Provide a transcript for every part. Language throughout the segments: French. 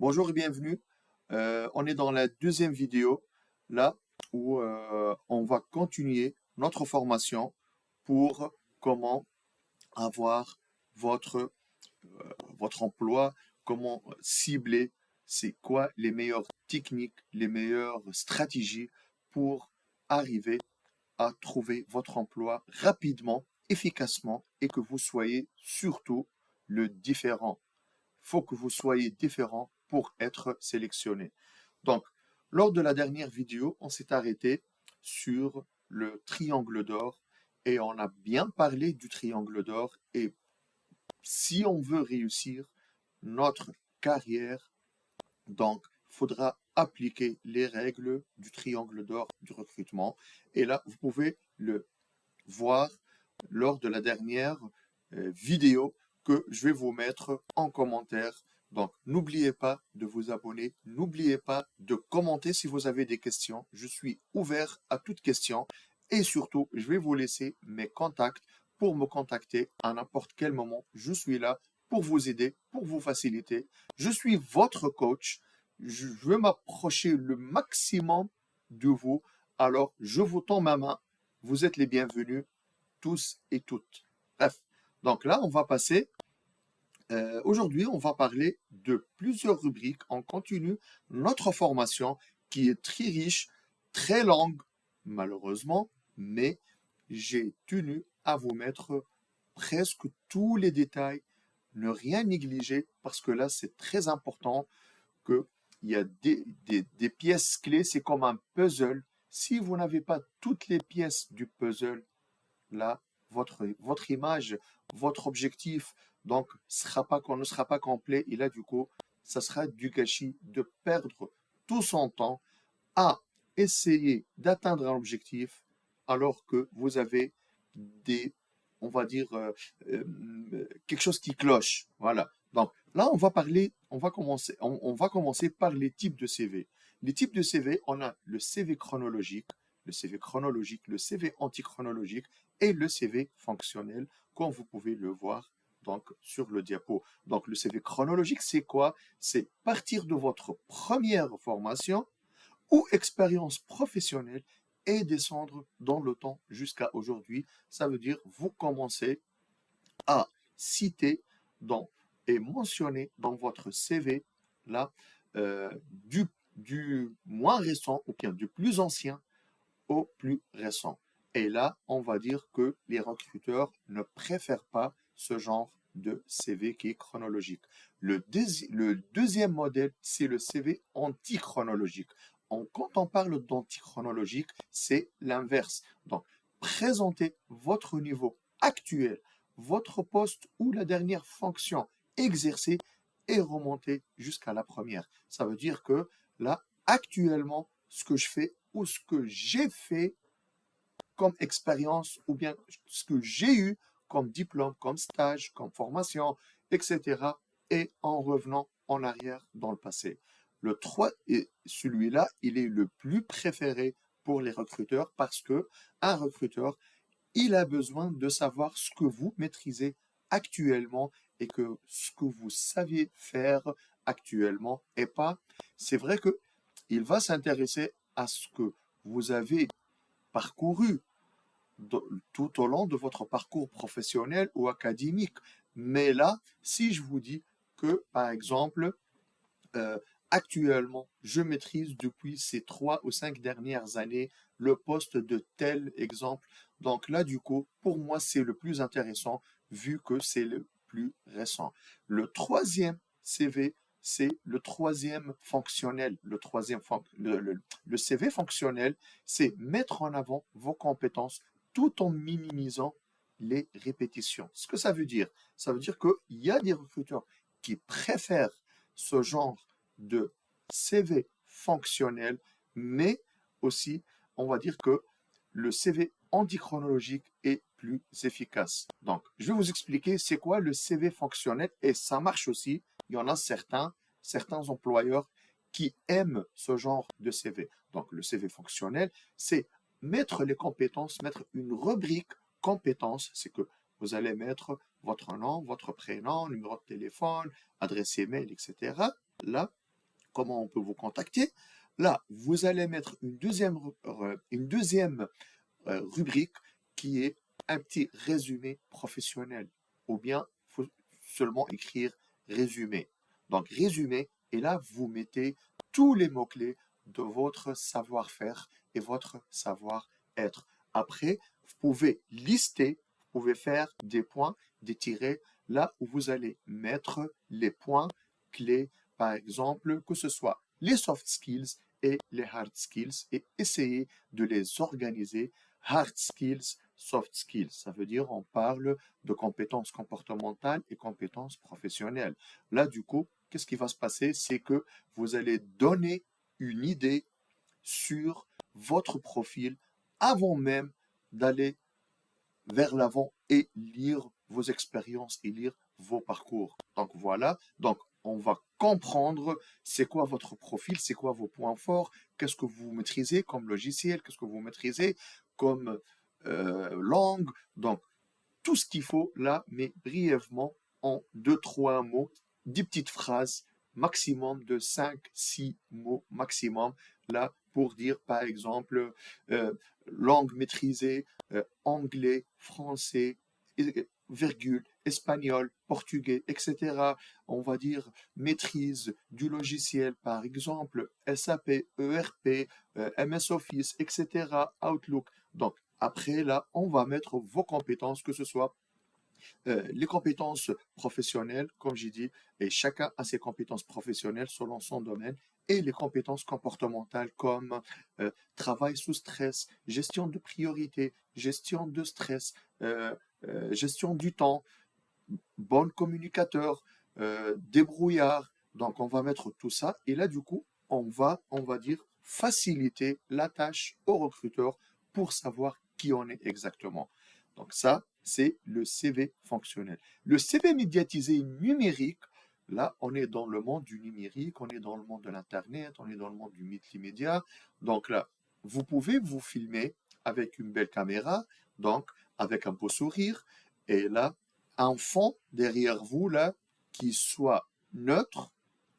Bonjour et bienvenue. On est dans la deuxième vidéo, là où on va continuer notre formation pour comment avoir votre, votre emploi, comment cibler, c'est quoi les meilleures techniques, les meilleures stratégies pour arriver à trouver votre emploi rapidement, efficacement et que vous soyez surtout le différent. Faut que vous soyez différent pour être sélectionné. Donc, lors de la dernière vidéo, on s'est arrêté sur le triangle d'or et on a bien parlé du triangle d'or. Et si on veut réussir notre carrière, donc, il faudra appliquer les règles du triangle d'or du recrutement. Et là, vous pouvez le voir lors de la dernière vidéo que je vais vous mettre en commentaire. Donc, n'oubliez pas de vous abonner, n'oubliez pas de commenter si vous avez des questions. Je suis ouvert à toutes questions et surtout, je vais vous laisser mes contacts pour me contacter à n'importe quel moment. Je suis là pour vous aider, pour vous faciliter. Je suis votre coach. Je veux m'approcher le maximum de vous. Alors, je vous tends ma main. Vous êtes les bienvenus tous et toutes. Bref, donc là, on va passer. Aujourd'hui, on va parler de plusieurs rubriques. On continue notre formation qui est très riche, très longue, malheureusement, mais j'ai tenu à vous mettre presque tous les détails, ne rien négliger, parce que là, c'est très important qu'il y a des pièces clés, c'est comme un puzzle. Si vous n'avez pas toutes les pièces du puzzle, là, votre image, votre objectif, donc, ne sera pas complet. Et là, du coup, ça sera du gâchis de perdre tout son temps à essayer d'atteindre un objectif alors que vous avez des, on va dire, quelque chose qui cloche. Voilà. Donc, là, on va commencer par les types de CV. Les types de CV, on a le CV chronologique, le CV antichronologique et le CV fonctionnel, comme vous pouvez le voir donc sur le diapo. Donc le CV chronologique, c'est quoi? C'est partir de votre première formation ou expérience professionnelle et descendre dans le temps jusqu'à aujourd'hui. Ça veut dire vous commencez à citer dans, et mentionner dans votre CV là euh, du, du moins récent ou bien du plus ancien au plus récent. Et là, on va dire que les recruteurs ne préfèrent pas ce genre de CV qui est chronologique. Le deuxième modèle, c'est le CV antichronologique. Quand on parle d'antichronologique, c'est l'inverse. Donc, présentez votre niveau actuel, votre poste ou la dernière fonction exercée et remontez jusqu'à la première. Ça veut dire que là, actuellement, ce que je fais ou ce que j'ai fait comme expérience ou bien ce que j'ai eu comme diplôme, comme stage, comme formation, etc. et en revenant en arrière dans le passé. Le 3, et celui-là, il est le plus préféré pour les recruteurs parce que un recruteur, il a besoin de savoir ce que vous maîtrisez actuellement et que ce que vous saviez faire actuellement et pas. C'est vrai que il va s'intéresser à ce que vous avez parcouru tout au long de votre parcours professionnel ou académique. Mais là, si je vous dis que, par exemple, euh, actuellement, je maîtrise depuis ces 3 ou 5 dernières années le poste de tel exemple. Donc là, du coup, pour moi, c'est le plus intéressant vu que c'est le plus récent. Le troisième CV, c'est le troisième fonctionnel. Le CV fonctionnel, c'est mettre en avant vos compétences tout en minimisant les répétitions. Ce que ça veut dire, ça veut dire qu'il y a des recruteurs qui préfèrent ce genre de CV fonctionnel, mais aussi, on va dire que le CV antichronologique est plus efficace. Donc, je vais vous expliquer c'est quoi le CV fonctionnel et ça marche aussi. Il y en a certains employeurs qui aiment ce genre de CV. Donc, le CV fonctionnel, c'est mettre les compétences, mettre une rubrique compétences, c'est que vous allez mettre votre nom, votre prénom, numéro de téléphone, adresse email, etc. Là, comment on peut vous contacter. Là, vous allez mettre une deuxième rubrique qui est un petit résumé professionnel. Ou bien, il faut seulement écrire résumé. Donc, résumé, et là, vous mettez tous les mots-clés de votre savoir-faire et votre savoir-être. Après, vous pouvez lister, vous pouvez faire des points, des tirets, là où vous allez mettre les points clés, par exemple, que ce soit les soft skills et les hard skills, et essayer de les organiser. Hard skills, soft skills, ça veut dire on parle de compétences comportementales et compétences professionnelles. Là, du coup, qu'est-ce qui va se passer? C'est que vous allez donner une idée sur votre profil avant même d'aller vers l'avant et lire vos expériences et lire vos parcours. Donc voilà, donc on va comprendre c'est quoi votre profil, c'est quoi vos points forts, qu'est-ce que vous maîtrisez comme logiciel, qu'est-ce que vous maîtrisez comme langue. Donc tout ce qu'il faut là, mais brièvement en 2, 3 mots, 10 petites phrases, maximum de 5, 6 mots maximum, là, pour dire, par exemple, langue maîtrisée, anglais, français, virgule, espagnol, portugais, etc. On va dire maîtrise du logiciel, par exemple, SAP, ERP, MS Office, etc., Outlook. Donc, après, là, on va mettre vos compétences, que ce soit les compétences professionnelles, comme j'ai dit, et chacun a ses compétences professionnelles selon son domaine, et les compétences comportementales comme travail sous stress, gestion de priorité, gestion de stress, gestion du temps, bon communicateur, débrouillard. Donc, on va mettre tout ça, et là, du coup, on va dire, faciliter la tâche au recruteur pour savoir qui on est exactement. Donc ça, c'est le CV fonctionnel. Le CV médiatisé numérique, là, on est dans le monde du numérique, on est dans le monde de l'Internet, on est dans le monde du multimédia. Donc là, vous pouvez vous filmer avec une belle caméra, donc avec un beau sourire, et là, un fond derrière vous, là, qui soit neutre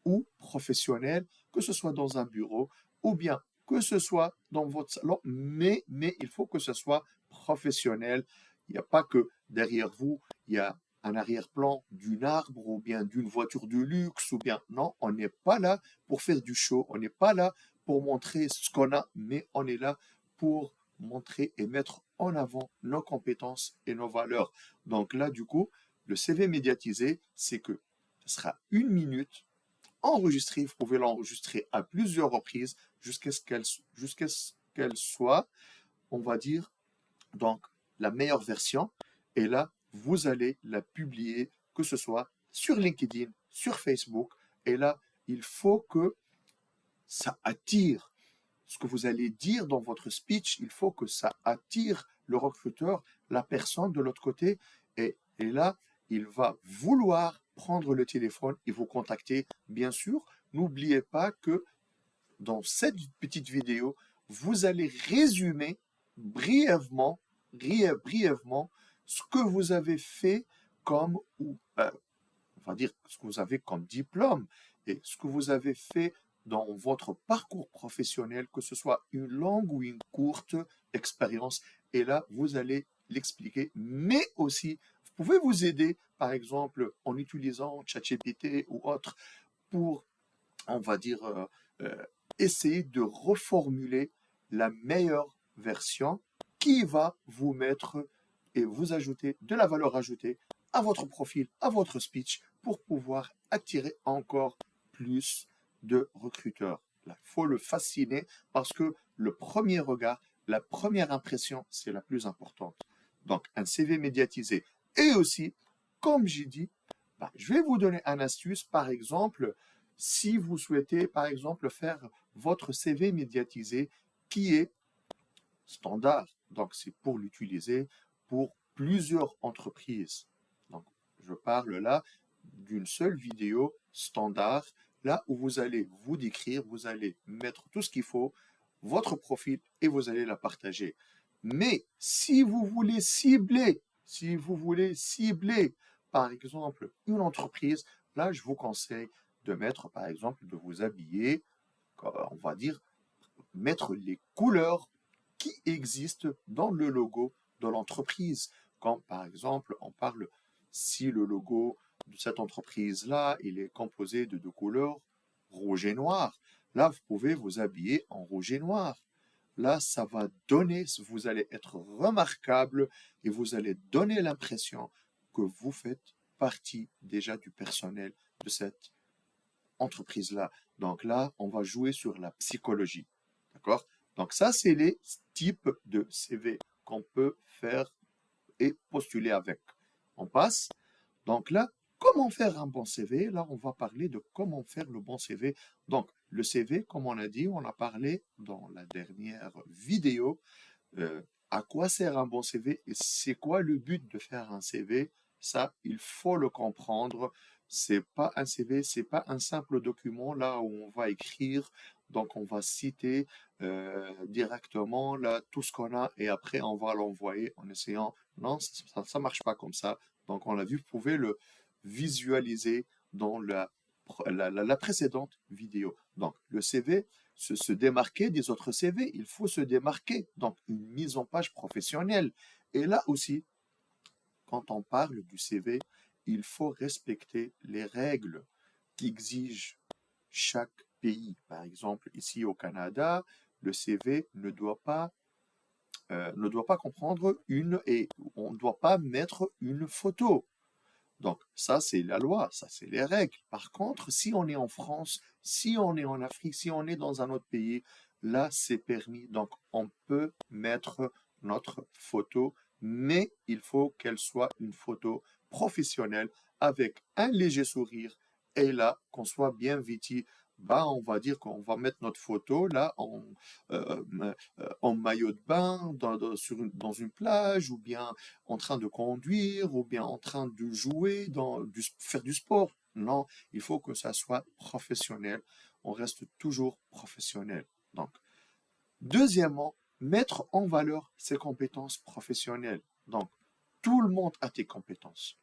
ou professionnel, que ce soit dans un bureau ou bien que ce soit dans votre salon, mais il faut que ce soit professionnel. Il n'y a pas que derrière vous, il y a un arrière-plan d'un arbre ou bien d'une voiture de luxe ou bien non, on n'est pas là pour faire du show, on n'est pas là pour montrer ce qu'on a, mais on est là pour montrer et mettre en avant nos compétences et nos valeurs. Donc là, du coup, le CV médiatisé, c'est que ce sera 1 minute enregistrée, vous pouvez l'enregistrer à plusieurs reprises jusqu'à ce qu'elle soit, on va dire, donc la meilleure version. Et là, vous allez la publier, que ce soit sur LinkedIn, sur Facebook. Et là, il faut que ça attire ce que vous allez dire dans votre speech. Il faut que ça attire le recruteur, la personne de l'autre côté. Et là, il va vouloir prendre le téléphone et vous contacter. Bien sûr, n'oubliez pas que dans cette petite vidéo, vous allez résumer brièvement, brièvement ce que vous avez fait comme, on va dire, ce que vous avez comme diplôme et ce que vous avez fait dans votre parcours professionnel, que ce soit une longue ou une courte expérience. Et là, vous allez l'expliquer, mais aussi, vous pouvez vous aider, par exemple, en utilisant ChatGPT ou autre, pour, on va dire, essayer de reformuler la meilleure version qui va vous mettre et vous ajouter de la valeur ajoutée à votre profil, à votre speech, pour pouvoir attirer encore plus de recruteurs. Il faut le fasciner parce que le premier regard, la première impression, c'est la plus importante. Donc, un CV médiatisé. Et aussi, comme j'ai dit, je vais vous donner une astuce. Par exemple, si vous souhaitez, par exemple, faire votre CV médiatisé qui est standard, donc c'est pour l'utiliser pour plusieurs entreprises. Donc, je parle là d'une seule vidéo standard, là où vous allez vous décrire, vous allez mettre tout ce qu'il faut, votre profil, et vous allez la partager. Mais si vous voulez cibler, par exemple, une entreprise, là, je vous conseille de mettre, par exemple, de vous habiller, on va dire, mettre les couleurs qui existent dans le logo de l'entreprise. Comme par exemple, on parle, si le logo de cette entreprise-là, il est composé de deux couleurs, rouge et noir. Là, vous pouvez vous habiller en rouge et noir. Là, ça va donner, vous allez être remarquable et vous allez donner l'impression que vous faites partie déjà du personnel de cette entreprise-là. Donc là, on va jouer sur la psychologie. D'accord? Donc ça, c'est les types de CV qu'on peut faire et postuler avec. On passe. Donc là, comment faire un bon CV? Là, on va parler de comment faire le bon CV. Donc, le CV, comme on a dit, on a parlé dans la dernière vidéo, à quoi sert un bon CV et c'est quoi le but de faire un CV? Ça, il faut le comprendre. C'est pas un CV, c'est pas un simple document là où on va écrire, donc on va citer directement là tout ce qu'on a et après on va l'envoyer en essayant. Non, ça marche pas comme ça. Donc on l'a vu, vous pouvez le visualiser dans la précédente vidéo. Donc le CV, se démarquer des autres CV, il faut se démarquer. Donc, une mise en page professionnelle. Et là aussi, quand on parle du CV, il faut respecter les règles qu'exige chaque pays. Par exemple, ici au Canada, le CV ne doit pas comprendre et on ne doit pas mettre une photo. Donc, ça, c'est la loi, ça, c'est les règles. Par contre, si on est en France, si on est en Afrique, si on est dans un autre pays, là, c'est permis. Donc, on peut mettre notre photo, mais il faut qu'elle soit une photo professionnelle avec un léger sourire. Et là, qu'on soit bien vêtu, bah, on va dire qu'on va mettre notre photo là euh, en maillot de bain dans une plage ou bien en train de conduire ou bien en train de jouer, faire du sport. Non, il faut que ça soit professionnel. On reste toujours professionnel. Donc, deuxièmement, mettre en valeur ses compétences professionnelles. Donc, tout le monde a tes compétences.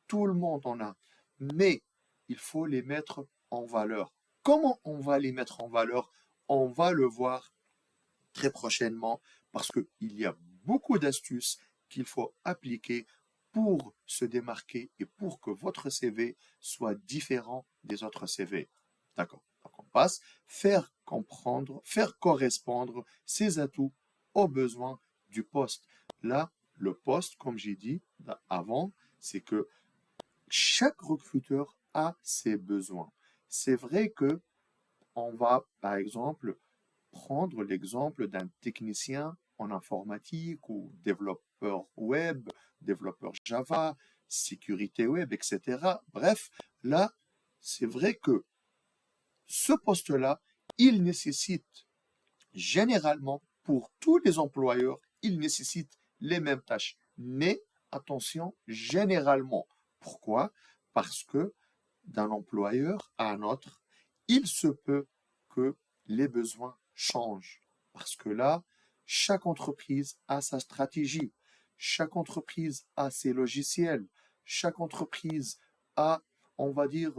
Tout le monde en a. Mais il faut les mettre en valeur. Comment on va les mettre en valeur? On va le voir très prochainement parce qu'il y a beaucoup d'astuces qu'il faut appliquer pour se démarquer et pour que votre CV soit différent des autres CV. D'accord. Donc on passe, faire comprendre, faire correspondre ses atouts aux besoins du poste. Là, le poste, comme j'ai dit avant, c'est que chaque recruteur a ses besoins. C'est vrai que on va, par exemple, prendre l'exemple d'un technicien en informatique ou développeur web, développeur Java, sécurité web, etc. Bref, là, c'est vrai que ce poste-là, il nécessite généralement, pour tous les employeurs, il nécessite les mêmes tâches. Mais attention, généralement. Pourquoi? Parce que d'un employeur à un autre, il se peut que les besoins changent. Parce que là, chaque entreprise a sa stratégie, chaque entreprise a ses logiciels, chaque entreprise a, on va dire,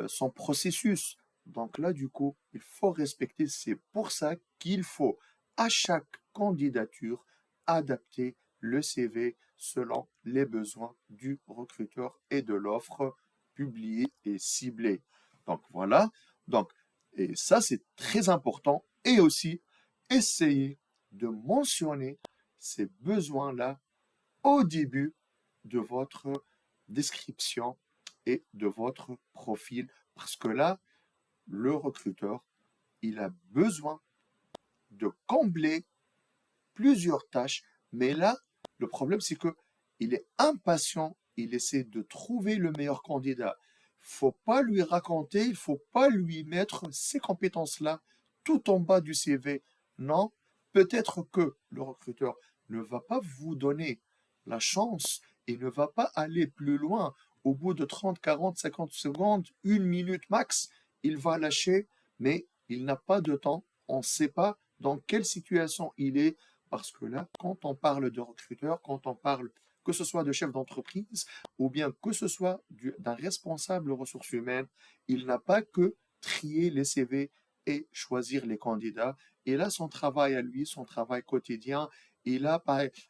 son processus. Donc là, du coup, il faut respecter. C'est pour ça qu'il faut, à chaque candidature, adapter le CV selon les besoins du recruteur et de l'offre publiée et ciblée. Donc voilà. Donc, et ça, c'est très important. Et aussi, essayez de mentionner ces besoins-là au début de votre description et de votre profil. Parce que là, le recruteur, il a besoin de combler plusieurs tâches. Mais là, le problème, c'est que il est impatient. Il essaie de trouver le meilleur candidat. Faut pas lui raconter, il faut pas lui mettre ces compétences-là tout en bas du CV. Non, peut-être que le recruteur ne va pas vous donner la chance et ne va pas aller plus loin. Au bout de 30, 40, 50 secondes, une minute max, il va lâcher, mais il n'a pas de temps. On ne sait pas dans quelle situation il est, parce que là, quand on parle de recruteur, quand on parle que ce soit de chef d'entreprise ou bien que ce soit d'un responsable ressources humaines, il n'a pas que trier les CV et choisir les candidats. Il a son travail à lui, son travail quotidien. Il a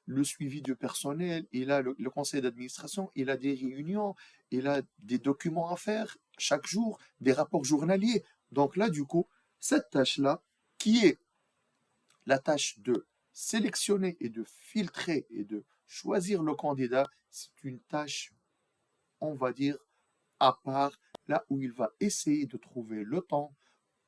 le suivi du personnel, il a le conseil d'administration, il a des réunions, il a des documents à faire chaque jour, des rapports journaliers. Donc là, du coup, cette tâche-là, qui est la tâche de sélectionner et de filtrer et de choisir le candidat, c'est une tâche, on va dire, à part, là où il va essayer de trouver le temps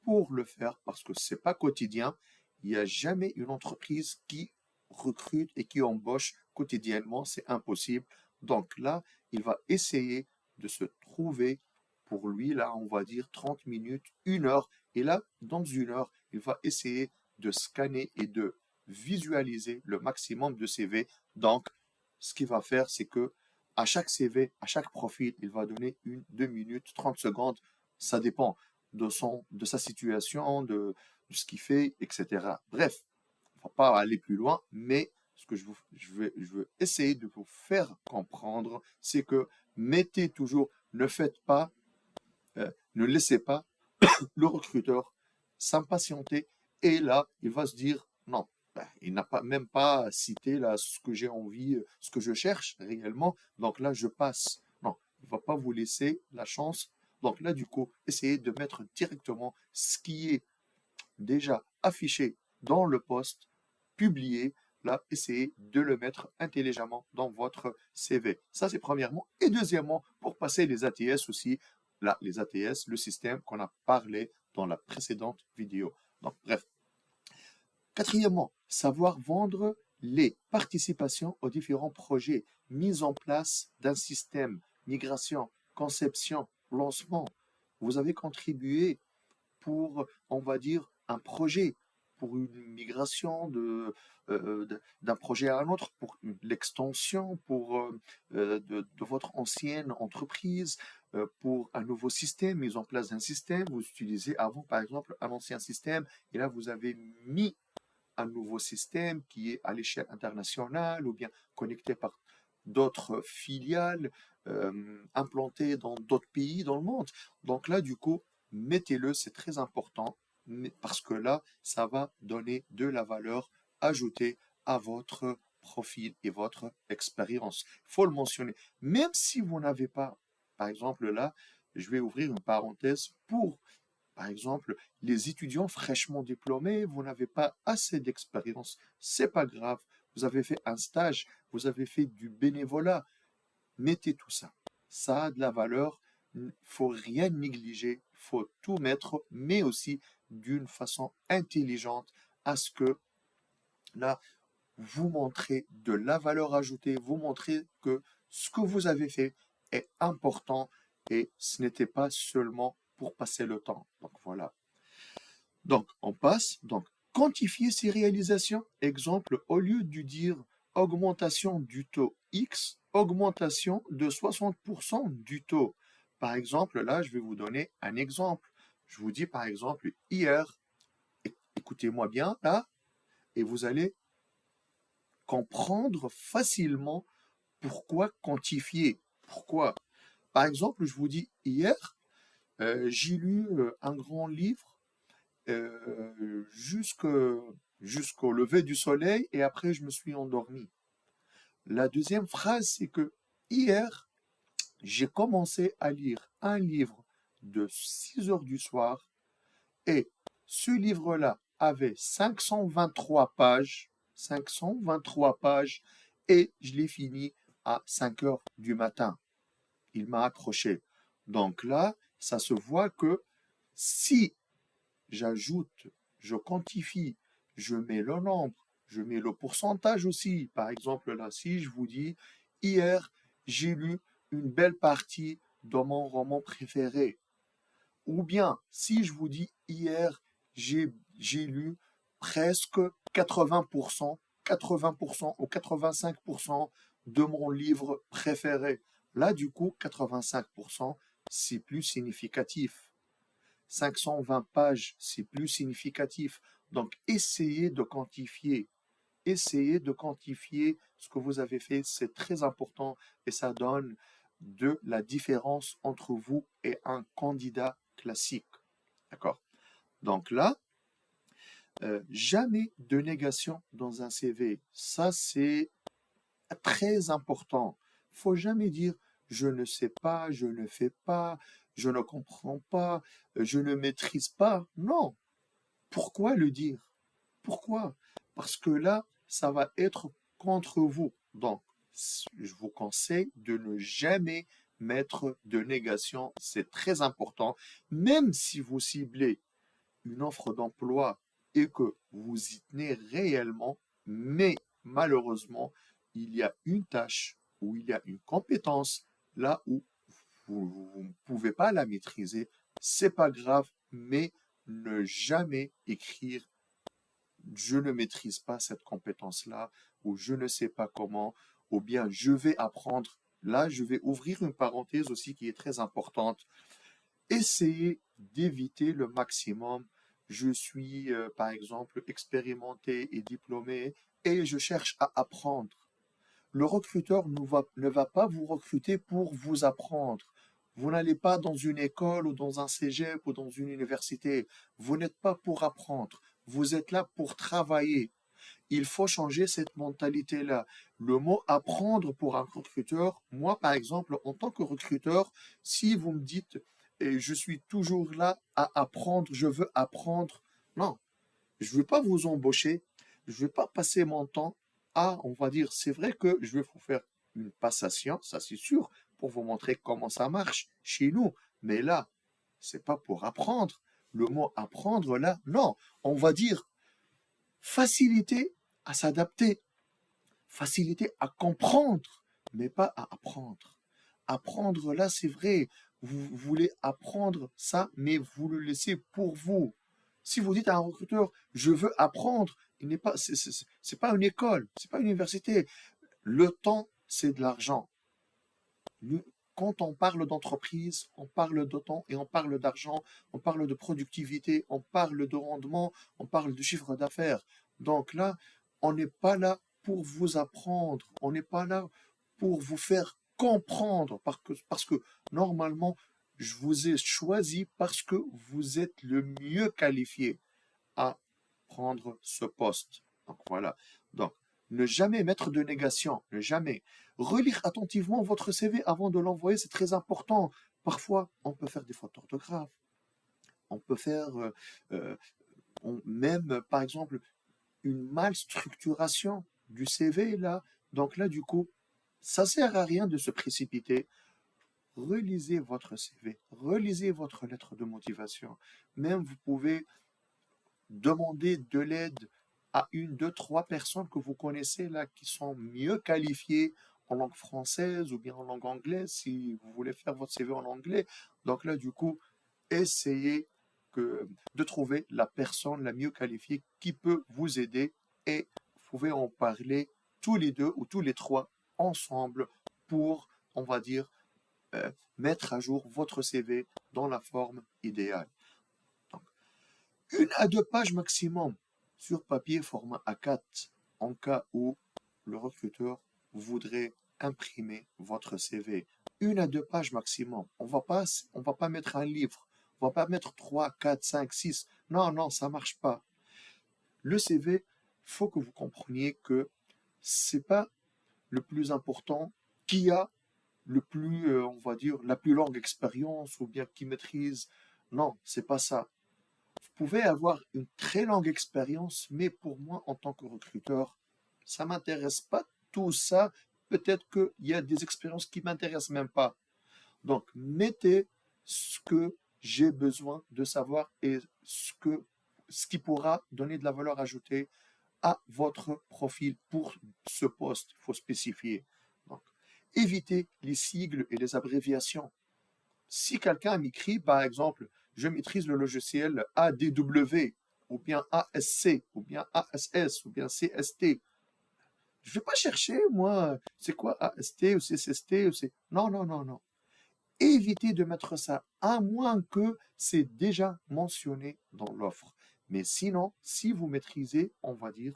pour le faire parce que c'est pas quotidien. Il n'y a jamais une entreprise qui recrute et qui embauche quotidiennement, c'est impossible. Donc là, il va essayer de se trouver pour lui, là, on va dire 30 minutes, 1 heure. Et là, dans 1 heure, il va essayer de scanner et de visualiser le maximum de CV. Donc, ce qu'il va faire, c'est que à chaque CV, à chaque profil, il va donner 1, 2 minutes, 30 secondes. Ça dépend de sa situation, de ce qu'il fait, etc. Bref, on ne va pas aller plus loin, mais ce que je veux essayer de vous faire comprendre, c'est que mettez toujours, ne faites pas, ne laissez pas le recruteur s'impatienter et là, il va se dire non. Ben, il n'a pas même pas cité là ce que j'ai envie, ce que je cherche réellement. Donc là, je passe. Non, il ne va pas vous laisser la chance. Donc là, du coup, essayez de mettre directement ce qui est déjà affiché dans le poste, publié. Là, essayez de le mettre intelligemment dans votre CV. Ça, c'est premièrement. Et deuxièmement, pour passer les ATS aussi, là, les ATS, le système qu'on a parlé dans la précédente vidéo. Donc, bref. Quatrièmement, savoir vendre les participations aux différents projets, mise en place d'un système, migration, conception, lancement. Vous avez contribué pour, on va dire, un projet, pour une migration d'un projet à un autre, pour l'extension de votre ancienne entreprise, pour un nouveau système, mise en place d'un système. Vous utilisez avant, par exemple, un ancien système, et là, vous avez mis un nouveau système qui est à l'échelle internationale ou bien connecté par d'autres filiales implantées dans d'autres pays dans le monde. Donc là, du coup, mettez-le, c'est très important parce que là, ça va donner de la valeur ajoutée à votre profil et votre expérience. Il faut le mentionner. Même si vous n'avez pas, par exemple là, je vais ouvrir une parenthèse pour par exemple, les étudiants fraîchement diplômés, vous n'avez pas assez d'expérience. C'est pas grave. Vous avez fait un stage, vous avez fait du bénévolat. Mettez tout ça. Ça a de la valeur. Il faut rien négliger. Il faut tout mettre, mais aussi d'une façon intelligente à ce que là, vous montrez de la valeur ajoutée, vous montrez que ce que vous avez fait est important et ce n'était pas seulement pour passer le temps. Donc voilà. Donc on passe. Donc quantifier ces réalisations. Exemple, au lieu de dire augmentation du taux X, augmentation de 60% du taux. Par exemple, là, je vais vous donner un exemple. Je vous dis par exemple, hier, écoutez-moi bien là, et vous allez comprendre facilement pourquoi quantifier. Pourquoi? Par exemple, je vous dis, hier, j'ai lu un grand livre jusqu'au lever du soleil et après je me suis endormi. La deuxième phrase, c'est que hier, j'ai commencé à lire un livre de 6 heures du soir et ce livre-là avait 523 pages, 523 pages et je l'ai fini à 5 heures du matin. Il m'a accroché. Donc là, ça se voit que si j'ajoute, je quantifie, je mets le nombre, je mets le pourcentage aussi. Par exemple, là, si je vous dis, hier, j'ai lu une belle partie de mon roman préféré. Ou bien, si je vous dis, hier, j'ai lu presque 80%, 80% ou 85% de mon livre préféré. Là, du coup, 85%, c'est plus significatif. 520 pages, c'est plus significatif. Donc, essayez de quantifier. essayez de quantifier ce que vous avez fait. C'est très important et ça donne de la différence entre vous et un candidat classique. D'accord? Donc là, jamais de négation dans un CV. Ça, c'est très important. Faut jamais dire je ne sais pas, je ne fais pas, je ne comprends pas, je ne maîtrise pas. Non. Pourquoi le dire? Pourquoi? Parce que là, ça va être contre vous. Donc, je vous conseille de ne jamais mettre de négation. C'est très important. Même si vous ciblez une offre d'emploi et que vous y tenez réellement, mais malheureusement, il y a une tâche ou il y a une compétence là où vous ne pouvez pas la maîtriser, c'est pas grave, mais ne jamais écrire je ne maîtrise pas cette compétence-là ou je ne sais pas comment ou bien je vais apprendre. Là, je vais ouvrir une parenthèse aussi qui est très importante. Essayez d'éviter le maximum. Je suis, par exemple, expérimenté et diplômé et je cherche à apprendre. Le recruteur ne va pas vous recruter pour vous apprendre. Vous n'allez pas dans une école ou dans un cégep ou dans une université. Vous n'êtes pas pour apprendre. Vous êtes là pour travailler. Il faut changer cette mentalité-là. Le mot apprendre pour un recruteur, moi par exemple, en tant que recruteur, si vous me dites et je suis toujours là à apprendre, je veux apprendre, non, je ne veux pas vous embaucher, je ne veux pas passer mon temps à, on va dire, c'est vrai que je vais vous faire une passation, ça c'est sûr, pour vous montrer comment ça marche chez nous, mais là, c'est pas pour apprendre. Le mot apprendre là, non, on va dire facilité à s'adapter, facilité à comprendre, mais pas à apprendre. Apprendre là, c'est vrai, vous voulez apprendre ça, mais vous le laissez pour vous. Si vous dites à un recruteur, je veux apprendre, il n'est pas, c'est pas une école, c'est pas une université. Le temps, c'est de l'argent. Quand on parle d'entreprise, on parle de temps et on parle d'argent, on parle de productivité, on parle de rendement, on parle de chiffre d'affaires. Donc là, on n'est pas là pour vous apprendre, on n'est pas là pour vous faire comprendre, parce que normalement, je vous ai choisi parce que vous êtes le mieux qualifié à prendre ce poste. Donc voilà. Donc, ne jamais mettre de négation, ne jamais. Relire attentivement votre CV avant de l'envoyer, c'est très important. Parfois, on peut faire des fautes d'orthographe. On peut faire euh, même, par exemple, une mal structuration du CV là. Donc là, du coup, ça sert à rien de se précipiter. Relisez votre CV, relisez votre lettre de motivation. Même vous pouvez demander de l'aide à une, deux, trois personnes que vous connaissez là qui sont mieux qualifiées en langue française ou bien en langue anglaise si vous voulez faire votre CV en anglais. Donc là, du coup, essayez de trouver la personne la mieux qualifiée qui peut vous aider et vous pouvez en parler tous les deux ou tous les trois ensemble pour, on va dire, mettre à jour votre CV dans la forme idéale. Donc, 1 à 2 pages maximum sur papier format A4 en cas où le recruteur voudrait imprimer votre CV. 1 à 2 pages maximum. On va pas mettre un livre. On va pas mettre 3, 4, 5, 6. Non, non, ça marche pas. Le CV, faut que vous compreniez que c'est pas le plus important qui a le plus, on va dire, la plus longue expérience ou bien qui maîtrise. Non, c'est pas ça. Vous pouvez avoir une très longue expérience, mais pour moi, en tant que recruteur, ça m'intéresse pas tout ça. Peut-être qu'il y a des expériences qui m'intéressent même pas. Donc, mettez ce que j'ai besoin de savoir et ce qui pourra donner de la valeur ajoutée à votre profil pour ce poste. Il faut spécifier. Donc, évitez les sigles et les abréviations. Si quelqu'un m'écrit, par exemple, je maîtrise le logiciel ADW, ou bien ASC, ou bien ASS, ou bien CST, je ne vais pas chercher, moi, c'est quoi AST ou CST ou c'est... Non, non, non, non. Évitez de mettre ça, à moins que c'est déjà mentionné dans l'offre. Mais sinon, si vous maîtrisez, on va dire,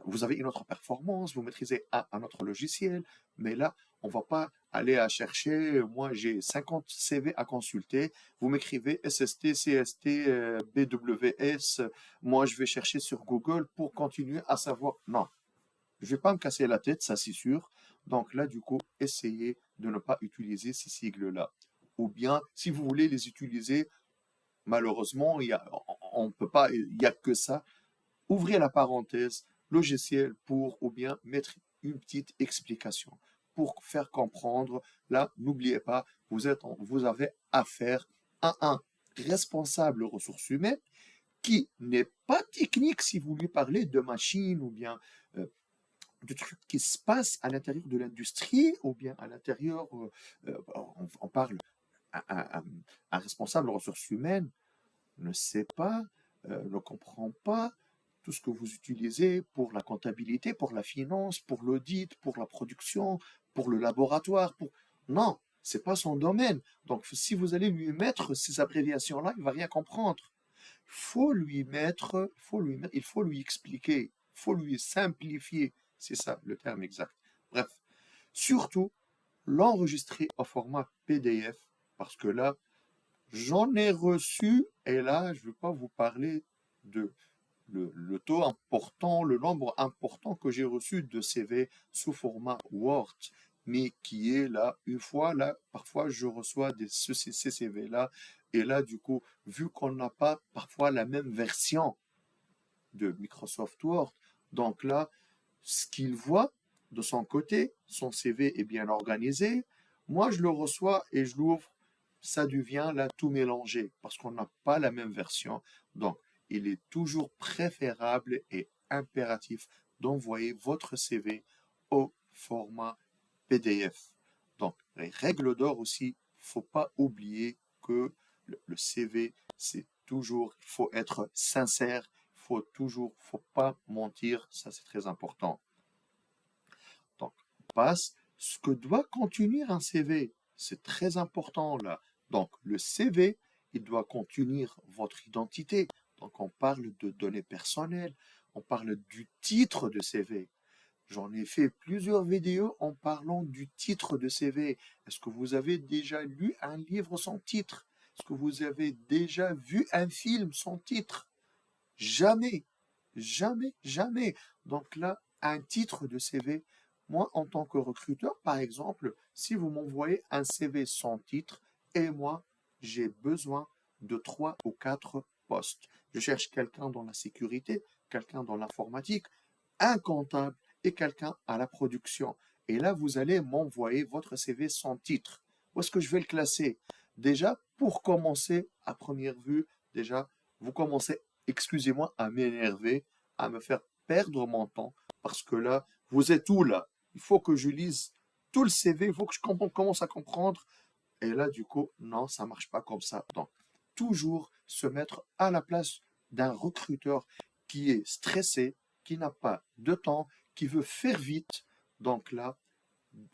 vous avez une autre performance, vous maîtrisez un autre logiciel, mais là, on va pas aller à chercher, moi j'ai 50 CV à consulter, vous m'écrivez SST, CST, BWS, moi je vais chercher sur Google pour continuer à savoir. Non, je vais pas me casser la tête, ça c'est sûr. Donc là, du coup, essayez de ne pas utiliser ces sigles-là. Ou bien, si vous voulez les utiliser, malheureusement, on peut pas, il n'y a que ça. Ouvrez la parenthèse logiciel pour ou bien mettre une petite explication pour faire comprendre. Là, n'oubliez pas, vous avez affaire à un responsable ressources humaines qui n'est pas technique si vous lui parlez de machines ou bien euh, de trucs qui se passent à l'intérieur de l'industrie ou bien à l'intérieur, on parle, un responsable ressources humaines ne sait pas, ne comprend pas tout ce que vous utilisez pour la comptabilité, pour la finance, pour l'audit, pour la production, pour le laboratoire. Non, c'est pas son domaine. Donc, si vous allez lui mettre ces abréviations-là, il va rien comprendre. Il faut lui expliquer, il faut lui simplifier. C'est ça le terme exact. Bref, surtout, l'enregistrer au format PDF, parce que là, j'en ai reçu, et là, je ne veux pas vous parler de le taux important, le nombre important que j'ai reçu de CV sous format Word, mais qui est là, une fois, là, parfois je reçois ces CV-là, et là, du coup, vu qu'on n'a pas parfois la même version de Microsoft Word, donc là, ce qu'il voit de son côté, son CV est bien organisé, moi je le reçois et je l'ouvre, ça devient là tout mélangé parce qu'on n'a pas la même version. Donc, il est toujours préférable et impératif d'envoyer votre CV au format PDF. Donc, les règles d'or aussi, faut pas oublier que le CV, c'est toujours, il faut être sincère, faut pas mentir, ça c'est très important. Donc, on passe ce que doit contenir un CV. C'est très important là. Donc, le CV, il doit contenir votre identité. Donc, on parle de données personnelles, on parle du titre de CV. J'en ai fait plusieurs vidéos en parlant du titre de CV. Est-ce que vous avez déjà lu un livre sans titre? Est-ce que vous avez déjà vu un film sans titre? Jamais, jamais, jamais. Donc là, un titre de CV, moi, en tant que recruteur, par exemple, si vous m'envoyez un CV sans titre, et moi, j'ai besoin de 3 ou 4 postes. Je cherche quelqu'un dans la sécurité, quelqu'un dans l'informatique, un comptable et quelqu'un à la production. Et là, vous allez m'envoyer votre CV sans titre. Où est-ce que je vais le classer? Déjà, pour commencer, à première vue, déjà, vous commencez, excusez-moi, à m'énerver, à me faire perdre mon temps, parce que là, vous êtes où là? Il faut que je lise tout le CV, il faut que je commence à comprendre. Et là, du coup, non, ça marche pas comme ça. Donc, toujours se mettre à la place d'un recruteur qui est stressé, qui n'a pas de temps, qui veut faire vite. Donc là,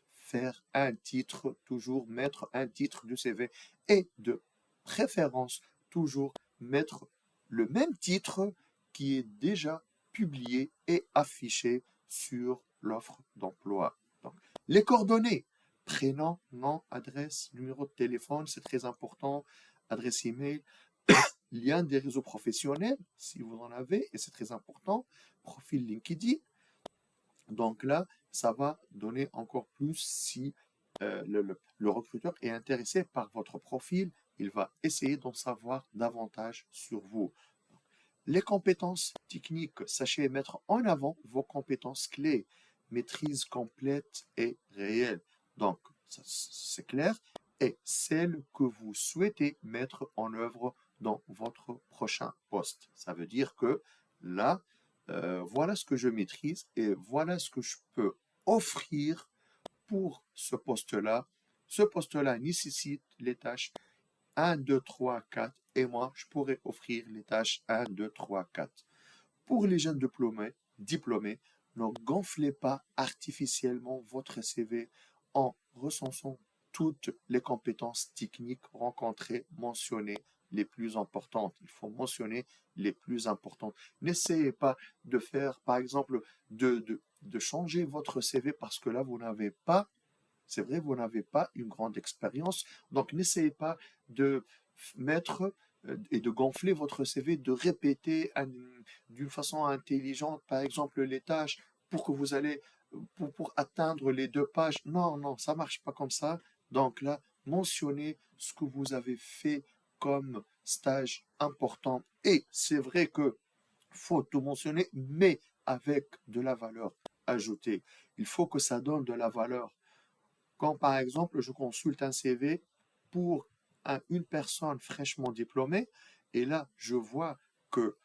faire un titre, toujours mettre un titre du CV et de préférence, toujours mettre le même titre qui est déjà publié et affiché sur l'offre d'emploi. Donc, les coordonnées, prénom, nom, adresse, numéro de téléphone, c'est très important, adresse email, lien des réseaux professionnels, si vous en avez, et c'est très important, profil LinkedIn. Donc là, ça va donner encore plus si le recruteur est intéressé par votre profil, il va essayer d'en savoir davantage sur vous. Les compétences techniques, sachez mettre en avant vos compétences clés, maîtrise complète et réelle. Donc, c'est clair, et celles que vous souhaitez mettre en œuvre dans votre prochain poste. Ça veut dire que là, voilà ce que je maîtrise et voilà ce que je peux offrir pour ce poste-là. Ce poste-là nécessite les tâches 1, 2, 3, 4 et moi, je pourrais offrir les tâches 1, 2, 3, 4. Pour les jeunes diplômés, ne gonflez pas artificiellement votre CV en recensant toutes les compétences techniques rencontrées, mentionnées les plus importantes. Il faut mentionner les plus importantes. N'essayez pas de faire, par exemple, de changer votre CV parce que là, vous n'avez pas, c'est vrai, vous n'avez pas une grande expérience. Donc, n'essayez pas de mettre et de gonfler votre CV, de répéter d'une façon intelligente, par exemple, les tâches pour que vous allez, pour atteindre les 2 pages. Non, non, ça marche pas comme ça. Donc là, mentionnez ce que vous avez fait comme stage important. Et c'est vrai que faut tout mentionner, mais avec de la valeur ajoutée. Il faut que ça donne de la valeur. Quand, par exemple, je consulte un CV pour une personne fraîchement diplômée, et là, je vois que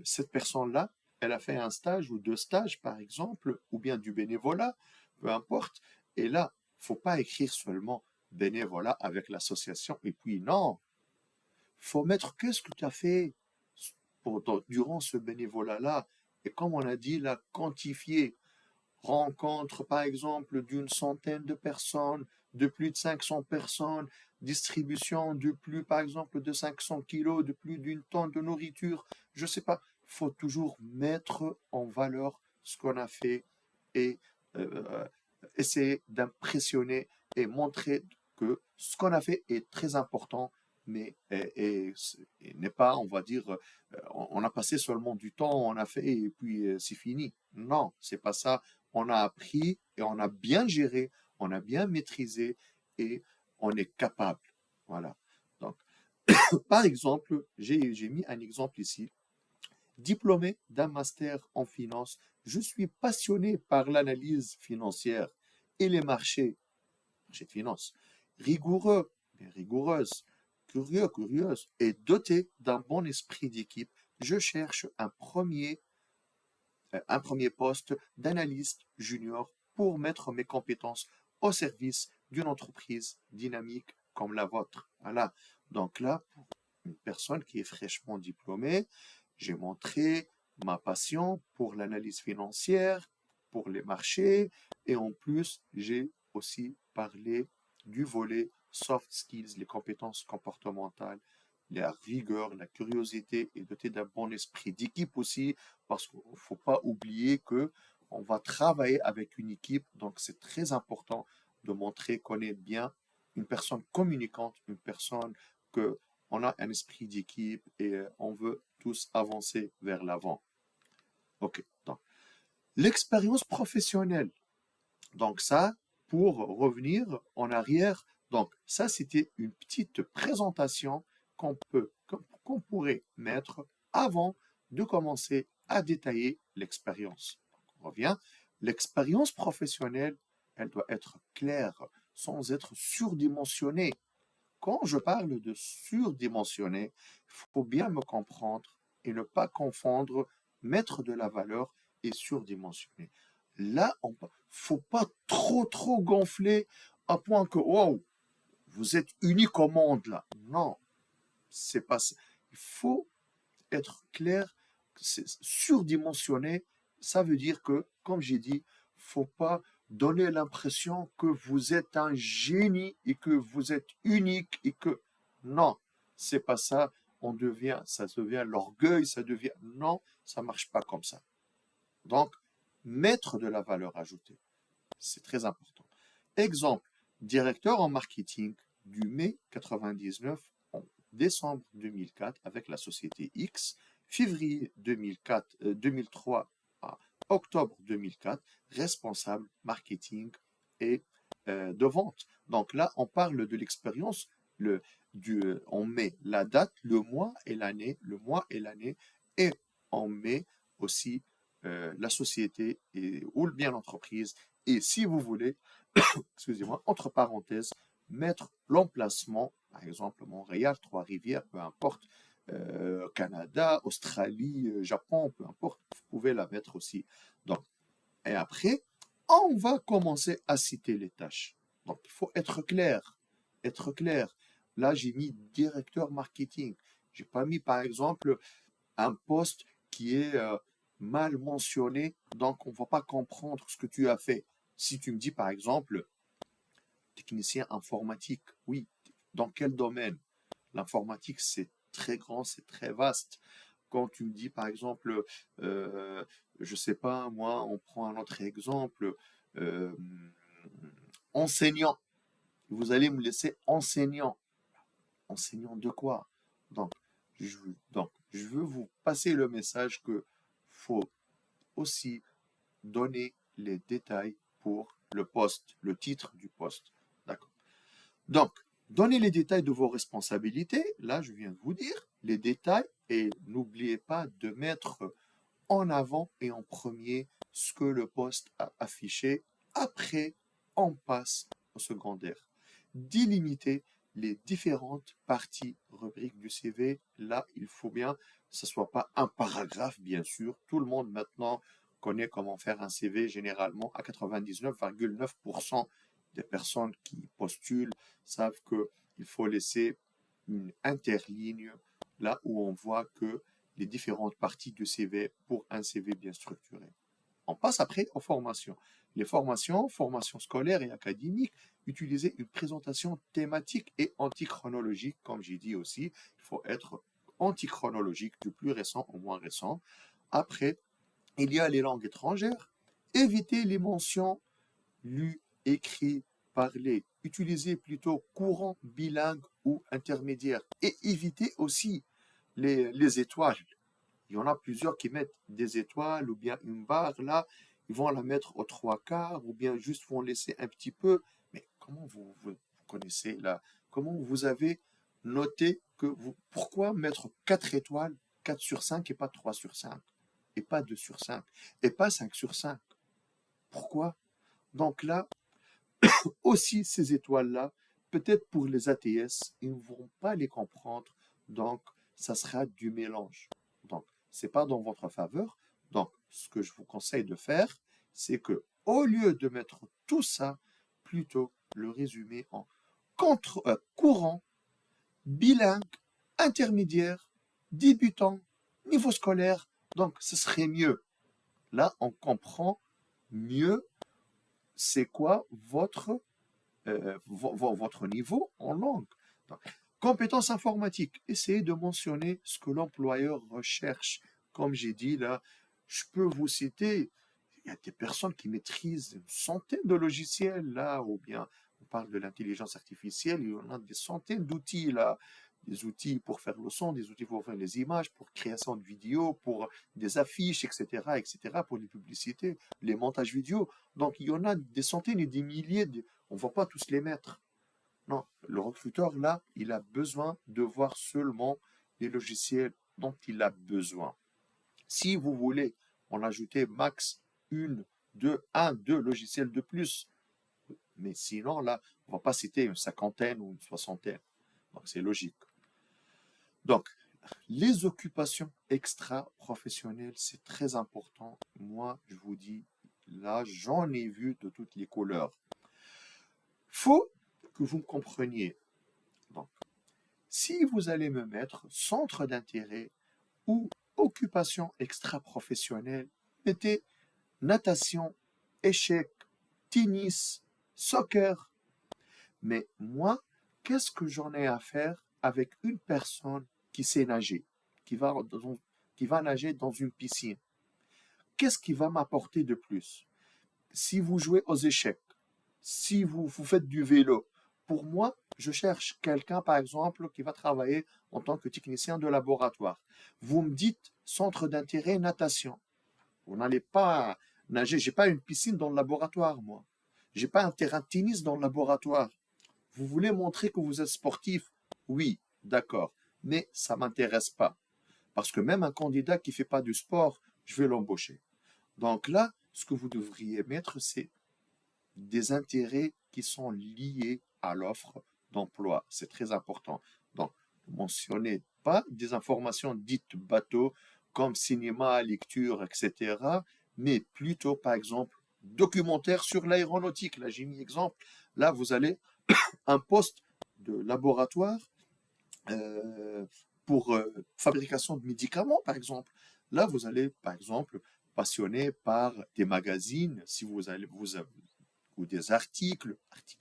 cette personne-là, elle a fait un stage ou 2 stages, par exemple, ou bien du bénévolat, peu importe. Et là, faut pas écrire seulement bénévolat avec l'association, et puis non, faut mettre qu'est-ce que tu as fait durant ce bénévolat-là, et comme on a dit, la quantifier rencontre, par exemple, d'une centaine de personnes, de plus de 500 personnes, distribution de plus, par exemple, de 500 kilos, de plus d'une tonne de nourriture. Je ne sais pas. Il faut toujours mettre en valeur ce qu'on a fait et euh, essayer d'impressionner et montrer que ce qu'on a fait est très important, mais n'est pas, on va dire, on a passé seulement du temps, on a fait et puis c'est fini. Non, c'est pas ça. On a appris et on a bien géré, on a bien maîtrisé et on est capable. Voilà. Donc, par exemple, j'ai mis un exemple ici. Diplômé d'un master en finance, je suis passionné par l'analyse financière et les marchés de finance. Rigoureux, mais rigoureuse, curieux, curieuse et doté d'un bon esprit d'équipe, je cherche un premier poste d'analyste junior pour mettre mes compétences au service d'une entreprise dynamique comme la vôtre. Voilà. Donc là, pour une personne qui est fraîchement diplômée, j'ai montré ma passion pour l'analyse financière, pour les marchés, et en plus, j'ai aussi parlé du volet soft skills, les compétences comportementales, la rigueur, la curiosité et doté d'un bon esprit d'équipe aussi, parce qu'il ne faut pas oublier que on va travailler avec une équipe, donc c'est très important de montrer qu'on est bien une personne communicante, une personne que on a un esprit d'équipe et on veut tous avancer vers l'avant. Ok, donc l'expérience professionnelle. Donc ça, pour revenir en arrière, donc ça c'était une petite présentation qu'on pourrait mettre avant de commencer à détailler l'expérience. On revient. L'expérience professionnelle, elle doit être claire, sans être surdimensionnée. Quand je parle de surdimensionné, il faut bien me comprendre et ne pas confondre mettre de la valeur et surdimensionné. Là, il ne faut pas trop gonfler à point que, wow, vous êtes unique au monde là. Non, c'est pas ça. Il faut être clair, c'est surdimensionné, ça veut dire que, comme j'ai dit, faut pas donner l'impression que vous êtes un génie et que vous êtes unique et que non, c'est pas ça. Ça devient l'orgueil, ça devient non, ça marche pas comme ça. Donc, mettre de la valeur ajoutée, c'est très important. Exemple, directeur en marketing du mai 99 en décembre 2004 avec la société X, février 2003 à octobre 2004, responsable marketing et de vente. Donc là, on parle de l'expérience, on met la date, le mois et l'année, et on met aussi la société ou bien l'entreprise. Et si vous voulez, excusez-moi, entre parenthèses, mettre l'emplacement, par exemple Montréal, Trois-Rivières, peu importe, Canada, Australie, Japon, peu importe, vous pouvez la mettre aussi. Donc, et après, on va commencer à citer les tâches. Donc, il faut être clair, être clair. Là, j'ai mis directeur marketing. J'ai pas mis, par exemple, un poste qui est mal mentionné, donc on ne va pas comprendre ce que tu as fait. Si tu me dis, par exemple, technicien informatique, oui, dans quel domaine? L'informatique, c'est très grand, c'est très vaste. Quand tu me dis, par exemple, je sais pas, moi, on prend un autre exemple, euh, enseignant. Vous allez me laisser enseignant. Enseignant de quoi? Donc, je veux vous passer le message que faut aussi donner les détails pour le poste, le titre du poste. D'accord. Donc, donnez les détails de vos responsabilités. Là, je viens de vous dire les détails et n'oubliez pas de mettre en avant et en premier ce que le poste a affiché. Après, on passe au secondaire. Délimiter les différentes parties rubriques du CV. Là, il faut bien que ce ne soit pas un paragraphe, bien sûr. Tout le monde maintenant connaît comment faire un CV. Généralement, à 99,9% des personnes qui postulent savent qu'il faut laisser une interligne là où on voit que les différentes parties du CV pour un CV bien structuré. On passe après aux formations. Les formations, formations scolaires et académiques, utiliser une présentation thématique et antichronologique, comme j'ai dit aussi. Il faut être antichronologique, du plus récent au moins récent. Après, il y a les langues étrangères. Éviter les mentions lu, écrit, parlé. Utilisez plutôt courant, bilingue ou intermédiaire. Et évitez aussi les étoiles. Il y en a plusieurs qui mettent des étoiles ou bien une barre là, ils vont la mettre aux trois quarts ou bien juste vont laisser un petit peu. Mais comment vous connaissez là? Comment vous avez noté que vous. Pourquoi mettre 4 étoiles, 4 sur 5 et pas 3 sur 5 et pas 2 sur 5 et pas 5 sur 5? Pourquoi? Donc là, aussi ces étoiles-là, peut-être pour les ATS, ils ne vont pas les comprendre. Donc, ça sera du mélange. Donc, ce n'est pas dans votre faveur. Donc, ce que je vous conseille de faire, c'est que au lieu de mettre tout ça, plutôt le résumer en courant, bilingue, intermédiaire, débutant, niveau scolaire. Donc, ce serait mieux. Là, on comprend mieux c'est quoi votre niveau en langue. Donc, compétences informatiques, essayez de mentionner ce que l'employeur recherche. Comme j'ai dit là, je peux vous citer, il y a des personnes qui maîtrisent une centaine de logiciels là, ou bien on parle de l'intelligence artificielle, il y en a des centaines d'outils là, des outils pour faire le son, des outils pour faire les images, pour création de vidéos, pour des affiches, etc., pour les publicités, les montages vidéo. Donc il y en a des centaines et des milliers, on ne va pas tous les mettre. Non, le recruteur, là, il a besoin de voir seulement les logiciels dont il a besoin. Si vous voulez en ajouter max deux logiciels de plus, mais sinon, là, on ne va pas citer une cinquantaine ou une soixantaine. Donc, c'est logique. Donc, les occupations extra-professionnelles, c'est très important. Moi, je vous dis, là, j'en ai vu de toutes les couleurs. Faut que vous me compreniez. Donc, si vous allez me mettre centre d'intérêt ou occupation extra-professionnelle, mettez natation, échecs, tennis, soccer. Mais moi, qu'est-ce que j'en ai à faire avec une personne qui sait nager, qui va, qui va nager dans une piscine? Qu'est-ce qui va m'apporter de plus? Si vous jouez aux échecs, si vous faites du vélo, pour moi, je cherche quelqu'un, par exemple, qui va travailler en tant que technicien de laboratoire. Vous me dites centre d'intérêt natation. Vous n'allez pas nager. J'ai pas une piscine dans le laboratoire, moi. J'ai pas un terrain de tennis dans le laboratoire. Vous voulez montrer que vous êtes sportif? Oui, d'accord. Mais ça m'intéresse pas. Parce que même un candidat qui fait pas du sport, je vais l'embaucher. Donc là, ce que vous devriez mettre, c'est des intérêts qui sont liés à l'offre d'emploi. C'est très important. Donc, ne mentionnez pas des informations dites bateau comme cinéma, lecture, etc., mais plutôt, par exemple, documentaire sur l'aéronautique. Là, j'ai mis exemple. Là, vous allez un poste de laboratoire euh, pour fabrication de médicaments, par exemple. Là, vous allez, par exemple, passionné par des magazines, si vous allez, ou des articles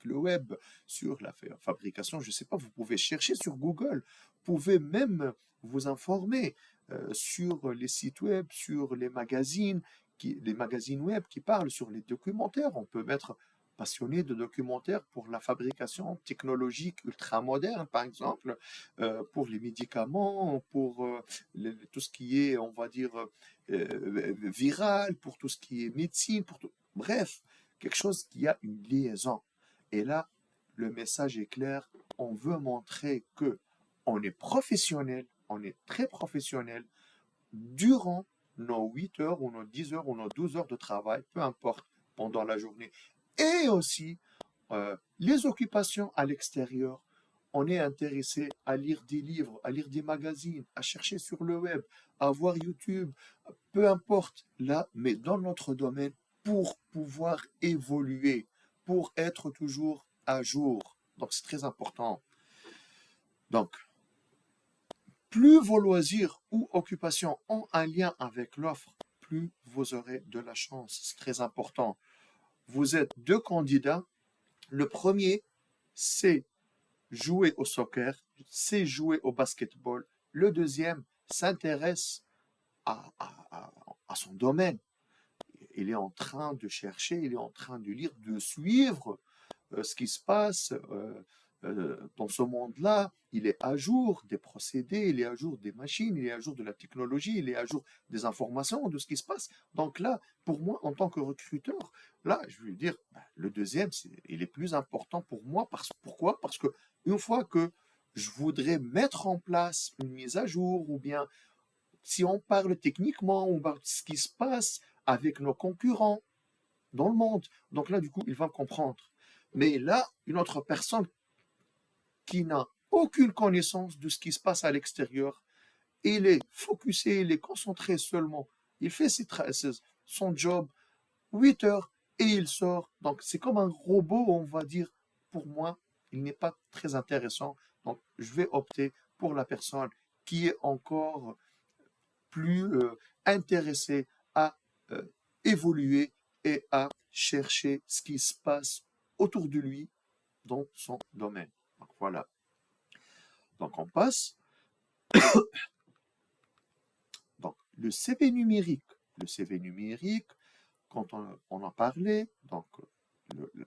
web sur la fabrication, je ne sais pas, vous pouvez chercher sur Google, vous pouvez même vous informer sur les sites web, sur les magazines web qui parlent sur les documentaires. On peut mettre passionné de documentaires pour la fabrication technologique ultramoderne, par exemple, pour les médicaments, pour tout ce qui est, on va dire, viral, pour tout ce qui est médecine, bref, quelque chose qui a une liaison. Et là, le message est clair. On veut montrer que on est professionnel, on est très professionnel durant nos 8 heures ou nos 10 heures ou nos 12 heures de travail, peu importe, pendant la journée. Et aussi, les occupations à l'extérieur. On est intéressé à lire des livres, à lire des magazines, à chercher sur le web, à voir YouTube, peu importe là, mais dans notre domaine, pour pouvoir évoluer, pour être toujours à jour. Donc, c'est très important. Donc, plus vos loisirs ou occupations ont un lien avec l'offre, plus vous aurez de la chance. C'est très important. Vous êtes 2 candidats. Le premier, c'est jouer au soccer, c'est jouer au basketball. Le deuxième s'intéresse à son domaine. Il est en train de chercher, il est en train de lire, de suivre ce qui se passe dans ce monde-là. Il est à jour des procédés, il est à jour des machines, il est à jour de la technologie, il est à jour des informations, de ce qui se passe. Donc là, pour moi, en tant que recruteur, là, je veux dire, le deuxième, il est plus important pour moi. Pourquoi? Parce que une fois que je voudrais mettre en place une mise à jour, ou bien si on parle techniquement, on parle de ce qui se passe avec nos concurrents dans le monde. Donc là, du coup, il va comprendre. Mais là, une autre personne qui n'a aucune connaissance de ce qui se passe à l'extérieur, il est focusé, il est concentré seulement. Il fait son job 8 heures et il sort. Donc c'est comme un robot, on va dire. Pour moi, il n'est pas très intéressant. Donc je vais opter pour la personne qui est encore plus intéressée à euh, évoluer et à chercher ce qui se passe autour de lui dans son domaine. Donc voilà. Donc on passe. Donc le CV numérique. Le CV numérique, quand on en parlait, donc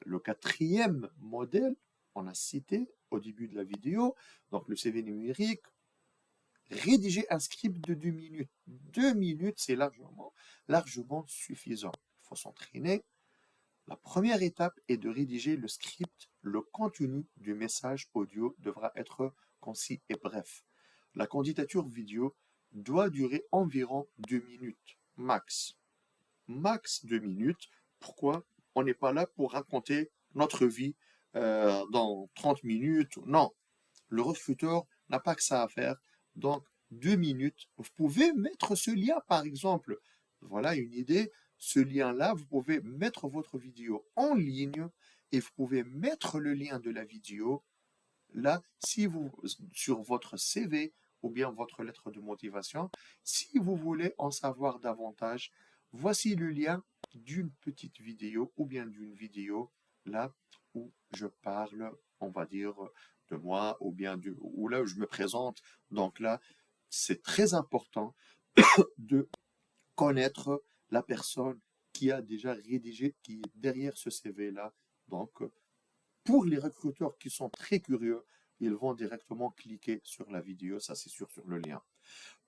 le quatrième modèle, on a cité au début de la vidéo, donc le CV numérique, rédiger un script de 2 minutes. 2 minutes, c'est largement suffisant. Il faut s'entraîner. La première étape est de rédiger le script. Le contenu du message audio devra être concis et bref. La candidature vidéo doit durer environ 2 minutes, max. Max 2 minutes. Pourquoi? On n'est pas là pour raconter notre vie dans 30 minutes. Non, le recruteur n'a pas que ça à faire. Donc, 2 minutes. Vous pouvez mettre ce lien, par exemple. Voilà une idée. Ce lien-là, vous pouvez mettre votre vidéo en ligne et vous pouvez mettre le lien de la vidéo là, si vous, sur votre CV ou bien votre lettre de motivation, si vous voulez en savoir davantage, voici le lien d'une petite vidéo ou bien d'une vidéo là où je parle, on va dire, de moi ou bien ou là où je me présente. Donc là, c'est très important de connaître la personne qui a déjà rédigé, qui est derrière ce CV-là. Donc, pour les recruteurs qui sont très curieux, ils vont directement cliquer sur la vidéo, ça c'est sûr, sur le lien.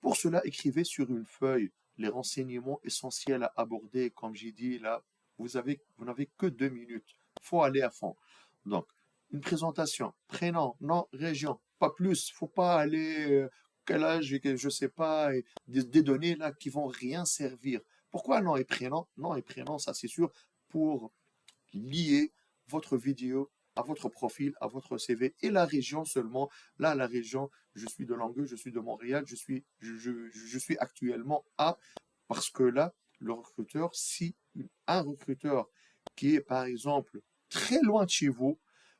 Pour cela, écrivez sur une feuille les renseignements essentiels à aborder. Comme j'ai dit là, vous n'avez que 2 minutes. Il faut aller à fond. Donc, une présentation, prénom, nom, région, pas plus. Il ne faut pas aller quel âge, je ne sais pas, et des données là qui vont rien servir. Pourquoi nom et prénom? Nom et prénom, ça c'est sûr, pour lier votre vidéo à votre profil, à votre CV et la région seulement. Là, la région, je suis de Langueux, je suis de Montréal, je suis actuellement à, parce que là, le recruteur, si un recruteur qui est par exemple très loin de chez vous,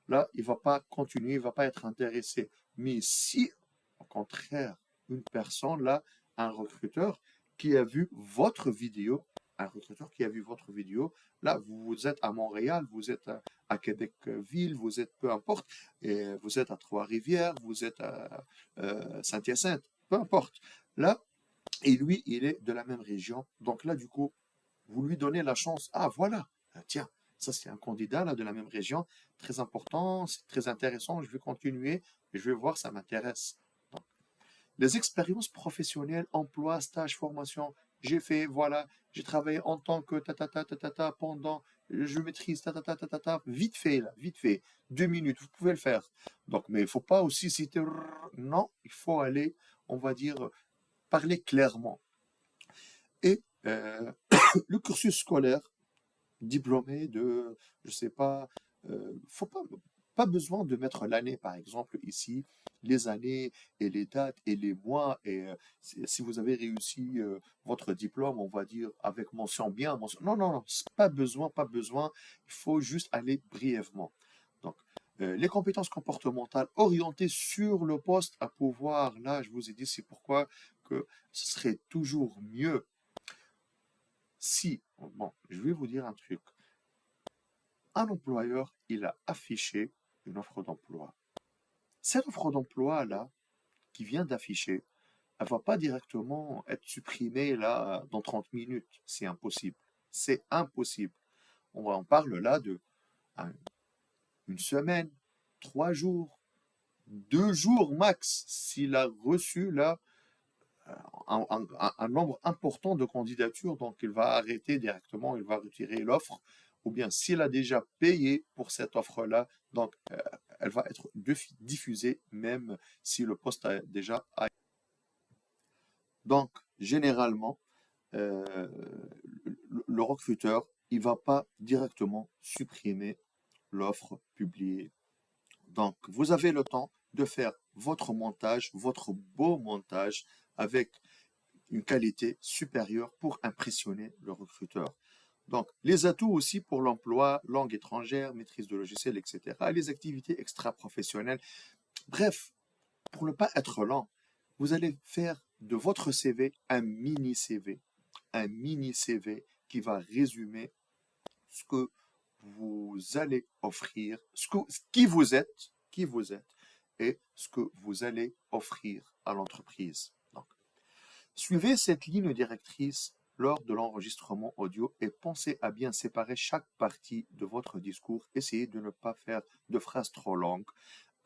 là, il ne va pas continuer, il ne va pas être intéressé. Mais si, au contraire, une personne, là, un recruteur qui a vu votre vidéo, un recruteur qui a vu votre vidéo. Là, vous êtes à Montréal, vous êtes à Québec-Ville, vous êtes peu importe, et vous êtes à Trois-Rivières, vous êtes à Saint-Hyacinthe, peu importe. Là, et lui, il est de la même région. Donc là, du coup, vous lui donnez la chance. Ah, voilà, tiens, ça c'est un candidat là de la même région, très important, c'est très intéressant, je vais continuer, et je vais voir, ça m'intéresse. Donc, les expériences professionnelles, emploi, stage, formation, j'ai fait, voilà, j'ai travaillé en tant que pendant, je maîtrise vite fait là, vite fait, 2 minutes, vous pouvez le faire. Donc, mais il ne faut pas aussi citer, non, il faut aller, on va dire, parler clairement. Et le cursus scolaire, diplômé de, je sais pas, faut pas besoin de mettre l'année, par exemple, ici, les années et les dates et les mois. Et si vous avez réussi votre diplôme, on va dire, avec mention bien, mention... Non, non, non, pas besoin, pas besoin. Il faut juste aller brièvement. Donc, les compétences comportementales orientées sur le poste à pouvoir, là, je vous ai dit, c'est pourquoi que ce serait toujours mieux si, bon, je vais vous dire un truc. Un employeur, il a affiché une offre d'emploi. Cette offre d'emploi-là, qui vient d'afficher, elle ne va pas directement être supprimée là dans 30 minutes. C'est impossible. C'est impossible. On en parle là de une semaine, 3 jours, 2 jours max. S'il a reçu là un nombre important de candidatures, donc il va arrêter directement, il va retirer l'offre, ou bien s'il a déjà payé pour cette offre-là, donc elle va être diffusée même si le poste a déjà... Donc, généralement, euh, le recruteur, il va pas directement supprimer l'offre publiée. Donc, vous avez le temps de faire votre montage, votre beau montage avec une qualité supérieure pour impressionner le recruteur. Donc, les atouts aussi pour l'emploi, langue étrangère, maîtrise de logiciels, etc. Les activités extra-professionnelles. Bref, pour ne pas être lent, vous allez faire de votre CV un mini CV. Un mini CV qui va résumer ce que vous allez offrir, qui vous êtes et ce que vous allez offrir à l'entreprise. Donc, suivez cette ligne directrice lors de l'enregistrement audio et pensez à bien séparer chaque partie de votre discours. Essayez de ne pas faire de phrases trop longues.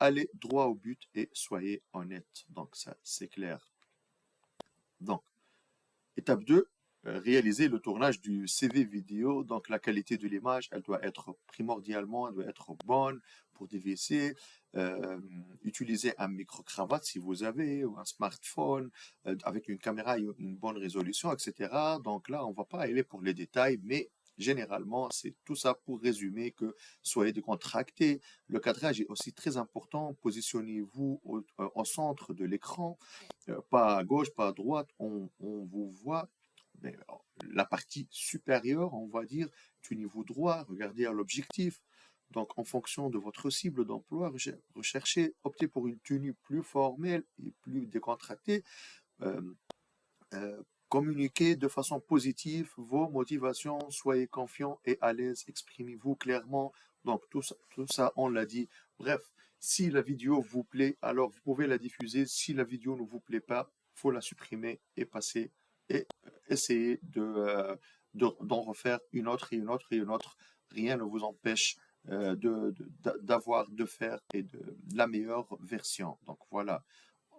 Allez droit au but et soyez honnête. Donc ça, c'est clair. Donc, étape 2, réaliser le tournage du CV vidéo. Donc la qualité de l'image, elle doit être primordialement, elle doit être bonne pour DVC. Utiliser un micro-cravate si vous avez, ou un smartphone avec une caméra et une bonne résolution, etc. Donc là, on ne va pas aller pour les détails, mais généralement, c'est tout ça pour résumer que soyez décontractés. Le cadrage est aussi très important. Positionnez-vous au centre de l'écran, pas à gauche, pas à droite. On vous voit mais la partie supérieure, on va dire, du niveau droit. Regardez à l'objectif. Donc, en fonction de votre cible d'emploi, recherchez, optez pour une tenue plus formelle et plus décontractée. Euh, Communiquez de façon positive vos motivations, soyez confiant et à l'aise, exprimez-vous clairement. Donc tout ça, on l'a dit. Bref, si la vidéo vous plaît, alors vous pouvez la diffuser. Si la vidéo ne vous plaît pas, il faut la supprimer et passer et essayer d'en refaire une autre et une autre et une autre. Rien ne vous empêche de faire et de la meilleure version. Donc voilà,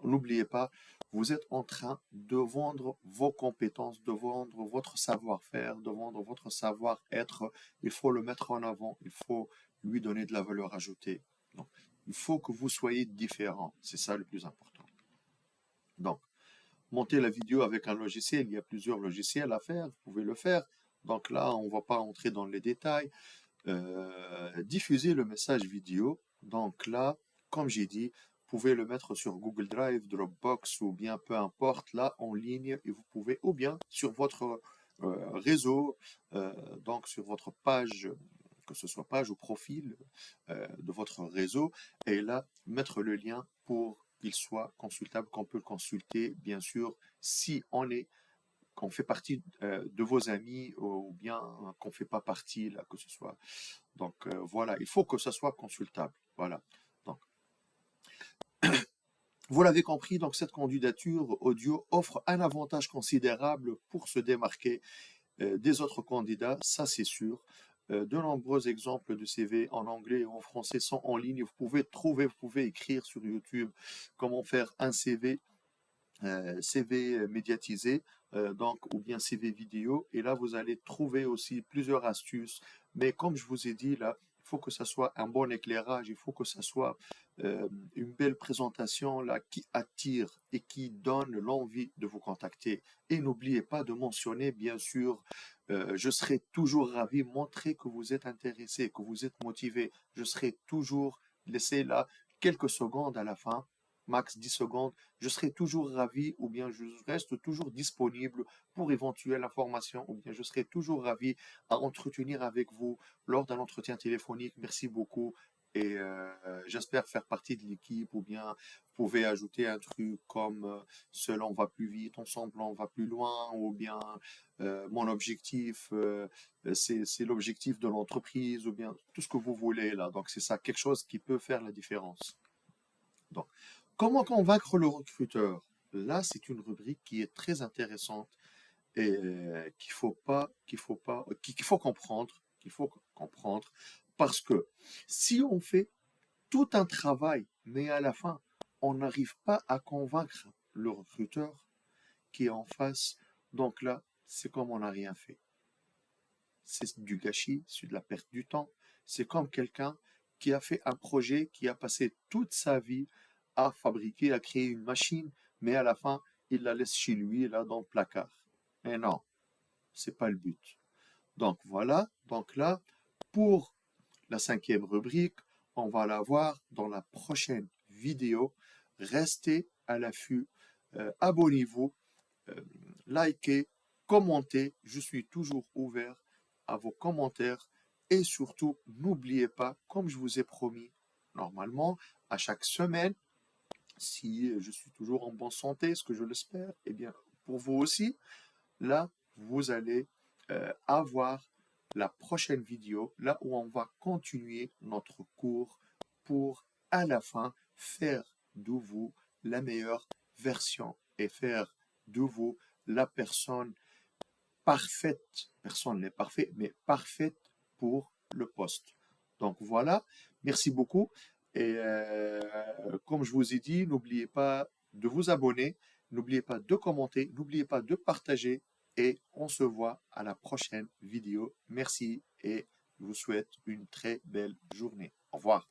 n'oubliez pas, vous êtes en train de vendre vos compétences, de vendre votre savoir-faire, de vendre votre savoir-être. Il faut le mettre en avant, il faut lui donner de la valeur ajoutée. Donc, il faut que vous soyez différent. C'est ça le plus important. Donc, monter la vidéo avec un logiciel, il y a plusieurs logiciels à faire, vous pouvez le faire. Donc là, on ne va pas entrer dans les détails. Diffuser le message vidéo. Donc là, comme j'ai dit, vous pouvez le mettre sur Google Drive, Dropbox ou bien peu importe, là en ligne, et vous pouvez, ou bien sur votre réseau, donc sur votre page, que ce soit page ou profil de votre réseau, et là, mettre le lien pour qu'il soit consultable, qu'on peut le consulter, bien sûr, si on est qu'on fait partie de vos amis ou bien qu'on ne fait pas partie, là, que ce soit. Donc voilà, il faut que ça soit consultable. Voilà. Donc, vous l'avez compris, donc cette candidature audio offre un avantage considérable pour se démarquer des autres candidats, ça c'est sûr. De nombreux exemples de CV en anglais et en français sont en ligne. Vous pouvez trouver, vous pouvez écrire sur YouTube comment faire un CV médiatisé, donc, ou bien CV vidéo. Et là, vous allez trouver aussi plusieurs astuces. Mais comme je vous ai dit, là, il faut que ça soit un bon éclairage, il faut que ça soit une belle présentation là, qui attire et qui donne l'envie de vous contacter. Et n'oubliez pas de mentionner, bien sûr, je serai toujours ravi, montrer que vous êtes intéressé, que vous êtes motivé. Je serai toujours, laissez là quelques secondes à la fin, max 10 secondes, je serai toujours ravi ou bien je reste toujours disponible pour éventuelle information ou bien je serai toujours ravi à entretenir avec vous lors d'un entretien téléphonique. Merci beaucoup et j'espère faire partie de l'équipe ou bien vous pouvez ajouter un truc comme seul on va plus vite, ensemble on va plus loin ou bien mon objectif c'est l'objectif de l'entreprise ou bien tout ce que vous voulez là. Donc c'est ça quelque chose qui peut faire la différence. Donc, comment convaincre le recruteur? Là, c'est une rubrique qui est très intéressante et qu'il faut comprendre, parce que si on fait tout un travail, mais à la fin, on n'arrive pas à convaincre le recruteur qui est en face, donc là, c'est comme on n'a rien fait. C'est du gâchis, c'est de la perte du temps. C'est comme quelqu'un qui a fait un projet, qui a passé toute sa vie à fabriquer, à créer une machine, mais à la fin, il la laisse chez lui, là, dans le placard. Et non, c'est pas le but. Donc voilà, donc là, pour la 5e rubrique, on va la voir dans la prochaine vidéo. Restez à l'affût, abonnez-vous, euh, likez, commentez. Je suis toujours ouvert à vos commentaires et surtout, n'oubliez pas, comme je vous ai promis, normalement, à chaque semaine, si je suis toujours en bonne santé, ce que je l'espère, eh bien, pour vous aussi, là, vous allez avoir la prochaine vidéo, là où on va continuer notre cours pour, à la fin, faire de vous la meilleure version et faire de vous la personne parfaite. Personne n'est parfait, mais parfaite pour le poste. Donc voilà, merci beaucoup. Et comme je vous ai dit, n'oubliez pas de vous abonner, n'oubliez pas de commenter, n'oubliez pas de partager et on se voit à la prochaine vidéo. Merci et je vous souhaite une très belle journée. Au revoir.